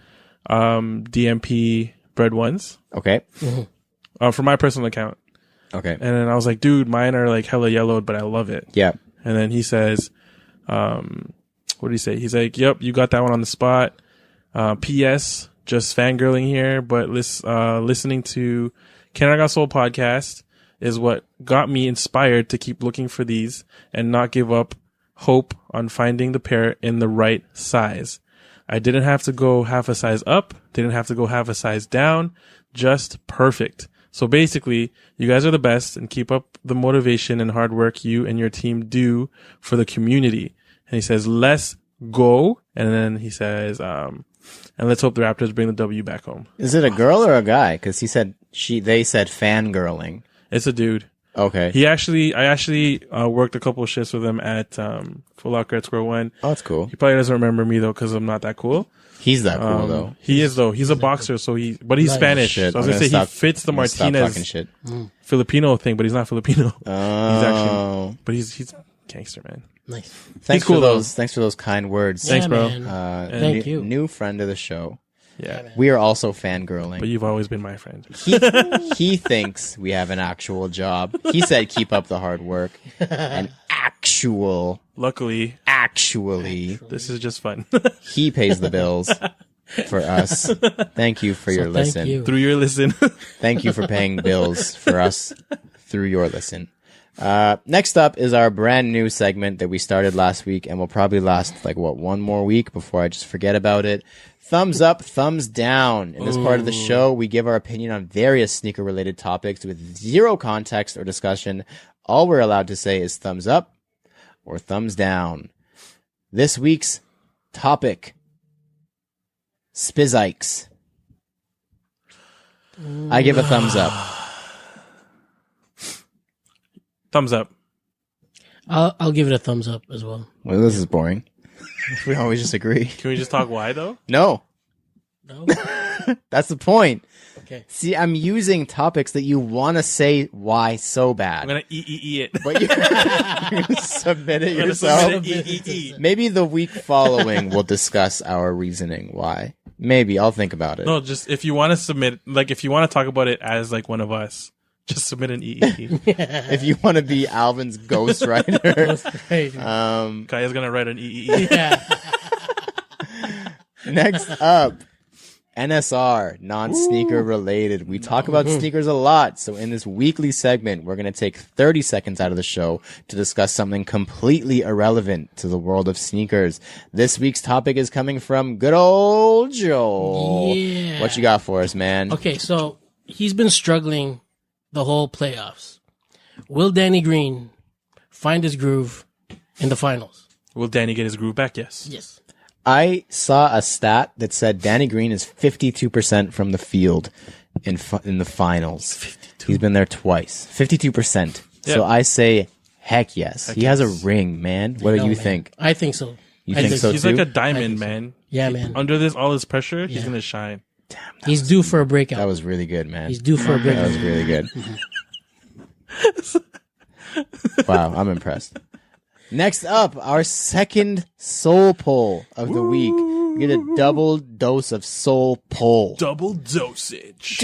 DMP bread ones Okay. from my personal account. Okay. And then I was like, dude, mine are like hella yellowed, but I love it. Yeah. And then he says, what did he say? He's like, yep, you got that one on the spot. P.S. Just fangirling here, but listening to Canada Got Soul podcast is what got me inspired to keep looking for these and not give up hope on finding the pair in the right size. I didn't have to go half a size up, didn't have to go half a size down, just perfect. So basically, you guys are the best and keep up the motivation and hard work you and your team do for the community. And he says, let's go. And then he says, and let's hope the Raptors bring the W back home. Is it a girl or a guy? Because they said fangirling. It's a dude. Okay. I actually worked a couple of shifts with him at Full Locker at Square One. Oh, that's cool. He probably doesn't remember me though, because I'm not that cool. He's that cool though. He is though. He's a boxer, but he's Nice. Spanish. Shit, So I was I'm gonna say gonna he fits the I'm gonna stop Martinez talking shit. Filipino thing, but he's not Filipino. He's actually, Oh, but he's gangster, man. Nice. thanks cool, for though. those. Thanks for those kind words. Thanks, Yeah, bro. man. Thank you. New friend of the show. Yeah. We are also fangirling. But you've always been my friend. He thinks we have an actual job. He said, "Keep up the hard work." An actually, This is just fun. he pays the bills for us. Thank you for your Thank listen. you. Through your listen. Thank you for paying bills for us through your listen. Next up is our brand new segment that we started last week and will probably last one more week before I just forget about it. Thumbs up, thumbs down. In this part of the show, we give our opinion on various sneaker related topics with zero context or discussion. All we're allowed to say is thumbs up or thumbs down. This week's topic, Spizikes. I give a thumbs up. Thumbs up. I'll give it a thumbs up as well. Well, this is boring. We always just agree. Can we just talk why though? No, No? that's the point. Okay. See, I'm using topics that you want to say why so I'm bad, gonna it. but you're gonna submit it I'm gonna yourself. submit it. Maybe the week following we'll discuss our reasoning why. Maybe I'll think about it. No, just if you want to submit, like if you want to talk about it as like one of us, just submit an EEE. If you want to be Alvin's ghostwriter, That's great. Kaya's gonna write an EEE. Yeah. next up, NSR, non-sneaker related. We talk about sneakers a lot, so in this weekly segment, we're going to take 30 seconds out of the show to discuss something completely irrelevant to the world of sneakers. This week's topic is coming from good old Joel. Yeah. What you got for us, man? Okay, so he's been struggling the whole playoffs. Will Danny Green find his groove in the finals? Will Danny get his groove back? Yes. Yes. I saw a stat that said Danny Green is 52% from the field in the finals. 52. He's been there twice. 52%. Yeah. So I say, Heck yes. He has a ring, man. What do you think? I think so. You think so He's too? like a diamond, man. Yeah, man. Under all this pressure, he's gonna shine. Damn, He's due for a breakout. that was really good, man. He's due for a That breakout. was really good. Wow, I'm impressed. Next up, our second soul pull of the week. We get a double dose of soul pull. Double dosage.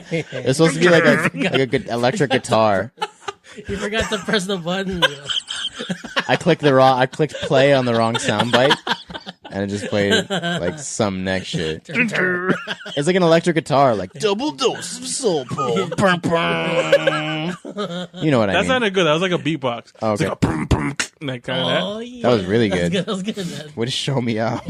It's supposed to be like a good electric guitar. You forgot to press the button. I clicked play on the wrong soundbite, and it just played like some next shit. It's like an electric guitar, like double dose of soul pull. You know what I mean? That sounded good. That was like a beatbox. Oh, okay. Like a boom, boom, like kind of that. Yeah. That was really good. That was good. Man. Way to show me up.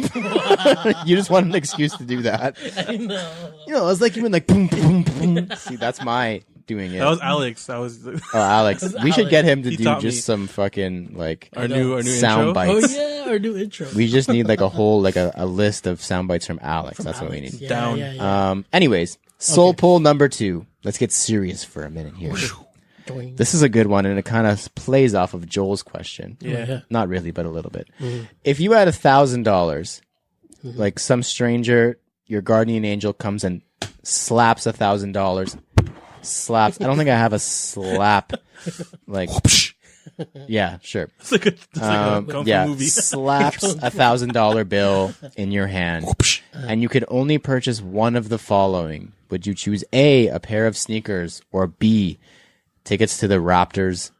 You just wanted an excuse to do that. I know. You know, it was like you went like boom, boom, boom. See, that's my doing it. That was Alex. That was Alex. We should get him to He do taught just me. some fucking like our new sound intro. bites. Oh yeah, our new intro. We just need like a whole like a list of sound bites from Alex. That's what we need. Yeah, Down. Yeah. Anyways, soul pull number 2. Let's get serious for a minute here. Doing- This is a good one, and it kind of plays off of Joel's question. Yeah. Not really, but a little bit. If you had $1,000, like some stranger, your guardian angel comes and slaps $1,000, slaps. I don't think I have a slap. Like, yeah, sure. It's like a kung fu Yeah, movie. slaps $1,000 bill in your hand, and you could only purchase one of the following. Would you choose A, pair of sneakers, or B, tickets to the Raptors,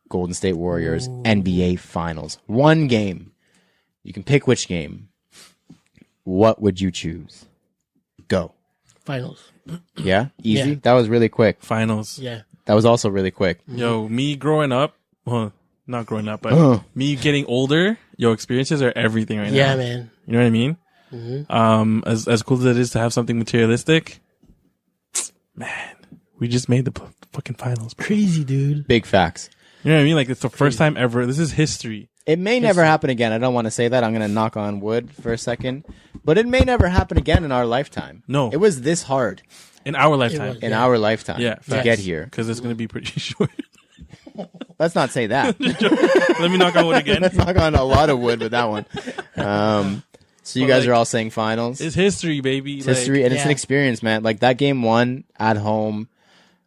Golden State Warriors, NBA Finals? One game. You can pick which game. What would you choose? Go. Finals. Yeah? Easy? Yeah. That was really quick. Finals. Yeah. That was also really quick. Yo, me growing up, well, not growing up, but me getting older, experiences are everything right now. Yeah, man. You know what I mean? As cool as it is to have something materialistic, man, we just made the fucking finals, bro. Crazy, dude. Big facts. You know what I mean? Like, it's the first time ever. This is history. It may never happen again. I don't want to say that. I'm going to knock on wood for a second. But it may never happen again in our lifetime. No. It was this hard In our lifetime. was. in Yeah. our lifetime Yeah, to facts. get here. Because it's going to be pretty short. Let's not say that. Let me knock on wood again. Let's knock on a lot of wood with that one. So you But, guys like, are all saying finals. It's history, baby. It's history, and it's an yeah. experience, man. Like that game 1 at home,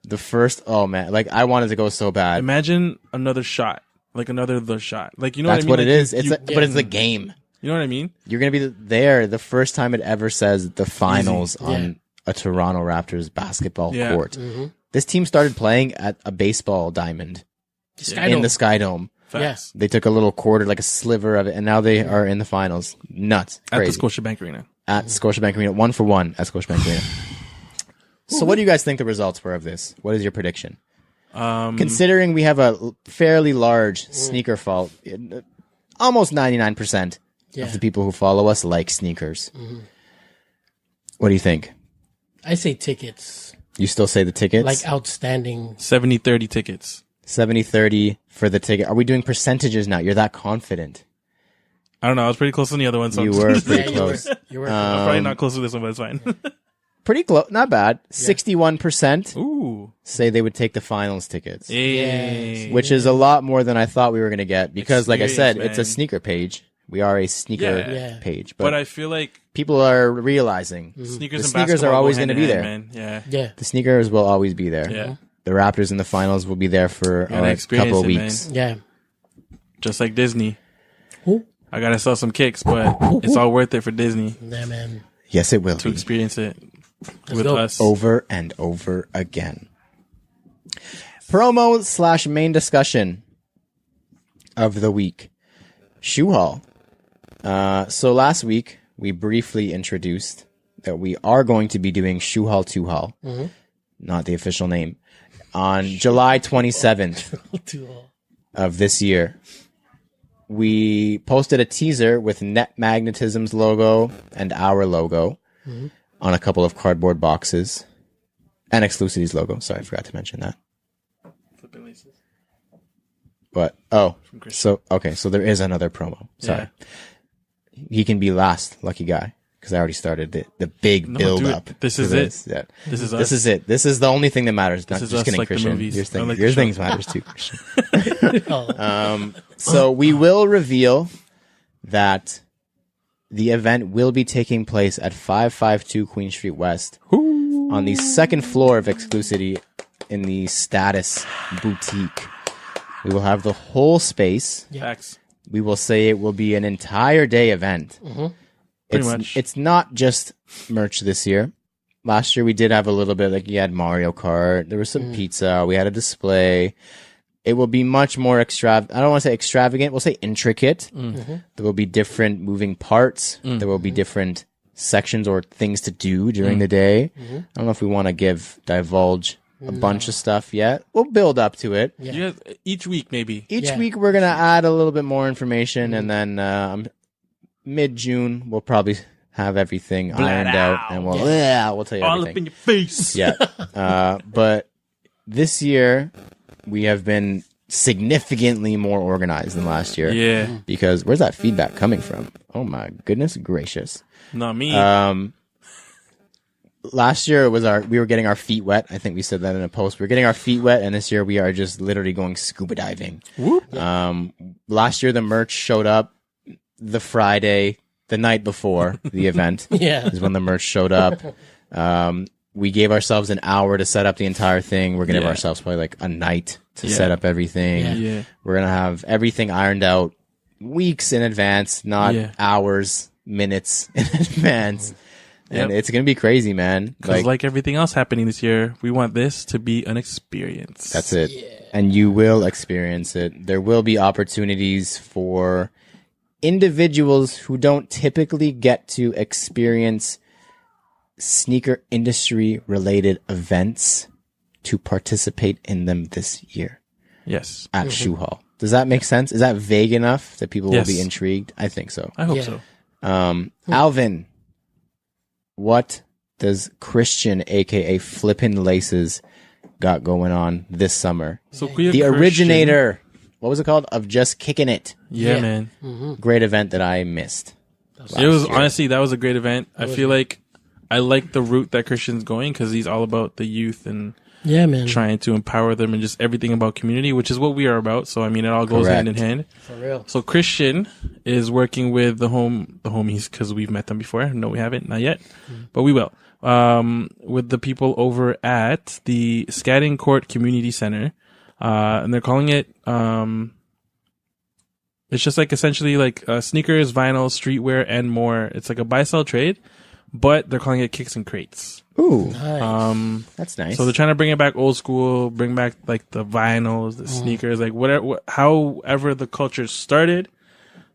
the first, oh man, like I wanted to go so bad. Imagine another shot. Like another the shot. Like, you know That's what I mean? what it Like, is. It's but it's the game. You know what I mean? You're gonna be there the first time it ever says the finals on a Toronto Raptors basketball Yeah. court. This team started playing at a baseball diamond in the Sky Dome. Facts. They took a little quarter, like a sliver of it, and now they are in the finals. Nuts. At the Crazy. Scotiabank Arena. At Scotiabank Arena. 1-for-1 at Scotiabank Arena. So what do you guys think the results were of this? What is your prediction? Considering we have a fairly large sneaker fault, almost 99% of the people who follow us like sneakers. What do you think? I say tickets. You still say the tickets? Like outstanding. 70-30 tickets. 70-30 for the ticket. Are we doing percentages now? You're that confident. I don't know. I was pretty close on the other one. So You I'm were just- pretty You close. were. I'm probably not close to this one, but it's fine. Pretty close. Not bad. 61% Ooh. say they would take the finals tickets. Yay. Which is a lot more than I thought we were going to get because, like I said, Experience, it's a man. sneaker page. We are a sneaker Yeah. page, But I feel like people are realizing sneakers The and sneakers basketball are always go hand gonna be in there. hand, man. Yeah. the sneakers will always be there. Yeah. The Raptors in the finals will be there for Gotta a experience couple of it, weeks. Yeah. Just like Disney. Ooh. I gotta sell some kicks, but it's all worth it for Disney Yeah, man. Yes, it will to be. experience it with go. us. Over and over again. Promo / main discussion of the week. Shu-Haul. So last week, we briefly introduced that we are going to be doing Shu-Haul 2-Haul, not the official name, on July 27th of this year. We posted a teaser with Net Magnetism's logo and our logo on a couple of cardboard boxes. And Exclusity's logo. Sorry, I forgot to mention that. But, so there is another promo. Sorry. He can be last, lucky guy. because I already started the big build up. This is it. Yeah. This is us. This is it. This is the only thing that matters. Not This is just us, kidding, like the Christian. movies. Your things matters too, Christian. So we will reveal that the event will be taking place at 552 Queen Street West on the second floor of Exclusivity in the Status Boutique. We will have the whole space. Facts. We will say it will be an entire day event. Pretty much. It's not just merch this year. Last year we did have a little bit, like you had Mario Kart, there was some pizza, we had a display. It will be much more I don't want to say extravagant, we'll say intricate. There will be different moving parts. There will be different sections or things to do during the day. I don't know if we want to divulge a bunch of stuff yet. We'll build up to it. Yeah. Each week, maybe. Each week we're going to add a little bit more information, and then mid-June we'll probably have everything ironed out, and we'll tell you all everything. up in your face. Yeah. But this year we have been significantly more organized than last year. Yeah. Because where's that feedback coming from? Oh my goodness gracious. Not me. Last year we were getting our feet wet. I think we said that in a post. We're getting our feet wet, and this year we are just literally going scuba diving. Whoop. Last year the merch showed up the Friday, the night before the event. Is when the merch showed up. We gave ourselves an hour to set up the entire thing. We're gonna give ourselves probably like a night to set up everything. Yeah. We're gonna have everything ironed out weeks in advance, not hours, minutes in advance. And it's going to be crazy, man. Because like everything else happening this year, we want this to be an experience. That's it. Yeah. And you will experience it. There will be opportunities for individuals who don't typically get to experience sneaker industry related events to participate in them this year. Yes. At Shu-Haul. Does that make sense? Is that vague enough that people will be intrigued? I think so. I hope so. Alvin, what does Christian, aka Flippin' Laces, got going on this summer? So the originator, what was it called? Of Just Kicking It. Yeah, man. Great event that I missed. It was honestly, that was a great event. I feel like I like the route that Christian's going because he's all about the youth and trying to empower them and just everything about community, which is what we are about. So I mean, it all goes hand in hand. For real. So Christian is working with the homies because we've met them before. No, we haven't, not yet, but we will. With the people over at the Scatting Court Community Center, and they're calling it. It's just like essentially like sneakers, vinyl, streetwear, and more. It's like a buy-sell trade, but they're calling it Kicks and Crates. Ooh, nice. That's nice. So they're trying to bring it back old school, bring back like the vinyls, the sneakers, like whatever, however the culture started.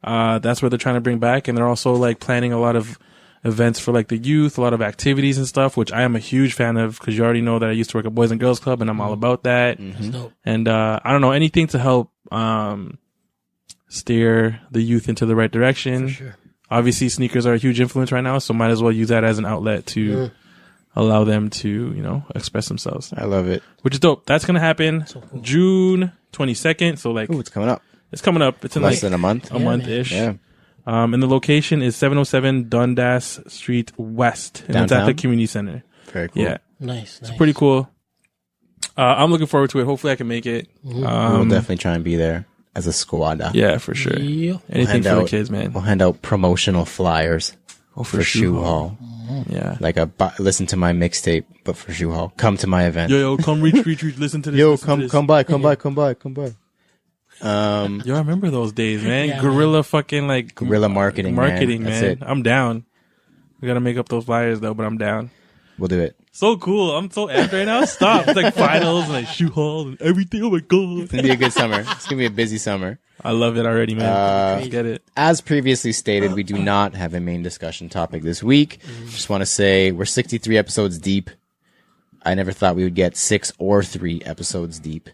That's what they're trying to bring back, and they're also like planning a lot of events for like the youth, a lot of activities and stuff, which I am a huge fan of because you already know that I used to work at Boys and Girls Club, and I'm all about that. And I don't know, anything to help steer the youth into the right direction. For sure. Obviously, sneakers are a huge influence right now, so might as well use that as an outlet to allow them to, you know, express themselves. I love it. Which is dope. That's going to happen June 22nd. So like, it's coming up. It's coming up. It's in less than a month. A month-ish. Yeah. And the location is 707 Dundas Street West. And it's at the community center. Very cool. Yeah. Nice. It's pretty cool. I'm looking forward to it. Hopefully I can make it. We'll definitely try and be there as a squad. Yeah, for sure. Yeah. Anything for the kids, man. We'll hand out promotional flyers for Shu-Haul. Yeah. Like listen to my mixtape, but for Shu-Haul. Come to my event. Yo, come reach, listen to this. Yo, come by. Yo, I remember those days, man. Yeah, guerrilla fucking like guerrilla marketing, man. That's it. I'm down. We gotta make up those flyers though, but I'm down. We'll do it. So cool. I'm so amped right now. Stop. It's like finals and like Shu-Haul and everything. Oh my god. It's gonna be a good summer. It's gonna be a busy summer. I love it already, man. Let's get it. As previously stated, we do not have a main discussion topic this week. Just want to say we're 63 episodes deep. I never thought we would get 6 or 3 episodes deep.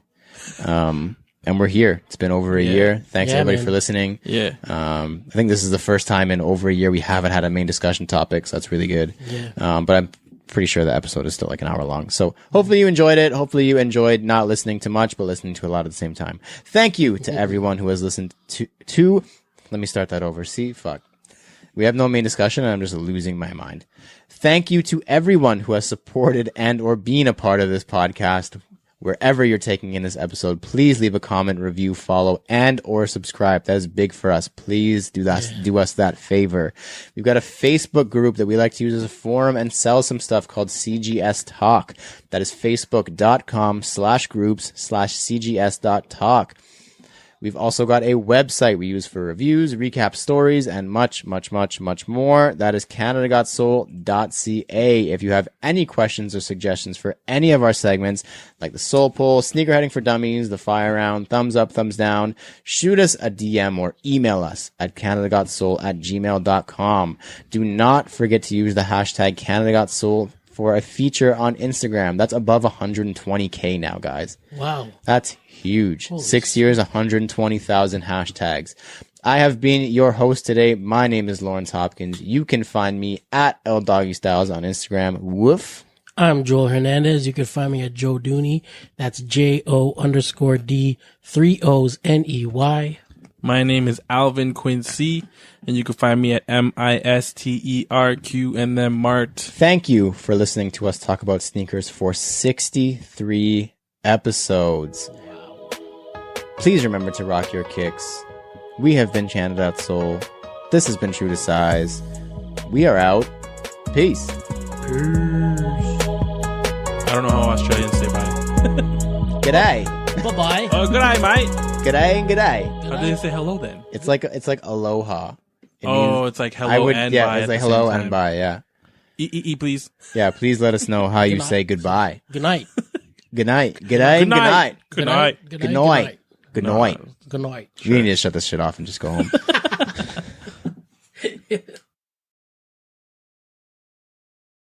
And we're here. It's been over a year. Thanks everybody for listening. Yeah. I think this is the first time in over a year we haven't had a main discussion topic, so that's really good. Yeah. But I'm pretty sure the episode is still like an hour long. So hopefully you enjoyed it. Hopefully you enjoyed not listening to much, but listening to a lot at the same time. Thank you to everyone who has listened to let me start that over. See, fuck. We have no main discussion, and I'm just losing my mind. Thank you to everyone who has supported and or been a part of this podcast. Wherever you're taking in this episode, please leave a comment, review, follow, and or subscribe. That is big for us. Please do that. Yeah. Do us that favor. We've got a Facebook group that we like to use as a forum and sell some stuff called CGS Talk. That is facebook.com/groups/cgs.talk. We've also got a website we use for reviews, recap stories, and much, much, much, much more. That is canadagotsole.ca. If you have any questions or suggestions for any of our segments, like the Soul Poll, Sneakerheading for Dummies, the Fire Round, Thumbs Up, Thumbs Down, shoot us a DM or email us at canadagotsole@gmail.com. Do not forget to use the hashtag canadagotsole for a feature on Instagram. That's above 120K now, guys. Wow. That's huge. Holy 6 years, 120,000 hashtags. I have been your host today. My name is Lawrence Hopkins. You can find me at LDoggyStyles on Instagram. Woof. I'm Joel Hernandez. You can find me at Joe Dooney. That's JO_D 3 O's NEY. My name is Alvin Quincy, and you can find me at MISTERQ and then Mart. Thank you for listening to us talk about sneakers for 63 episodes. Wow. Please remember to rock your kicks. We have been Canada.Soul. This has been True to Size. We are out. Peace. I don't know how Australians say bye. G'day. Bye-bye. Oh, g'day, mate. G'day and g'day. How do they say hello then? It's like aloha. It's like hello and bye. It's like hello and bye, yeah. Please. Yeah, please let us know how you say goodbye. Good night. Good night. G'day and good night. Good night. Good night. Good night. Good night. You need to shut this shit off and just go home.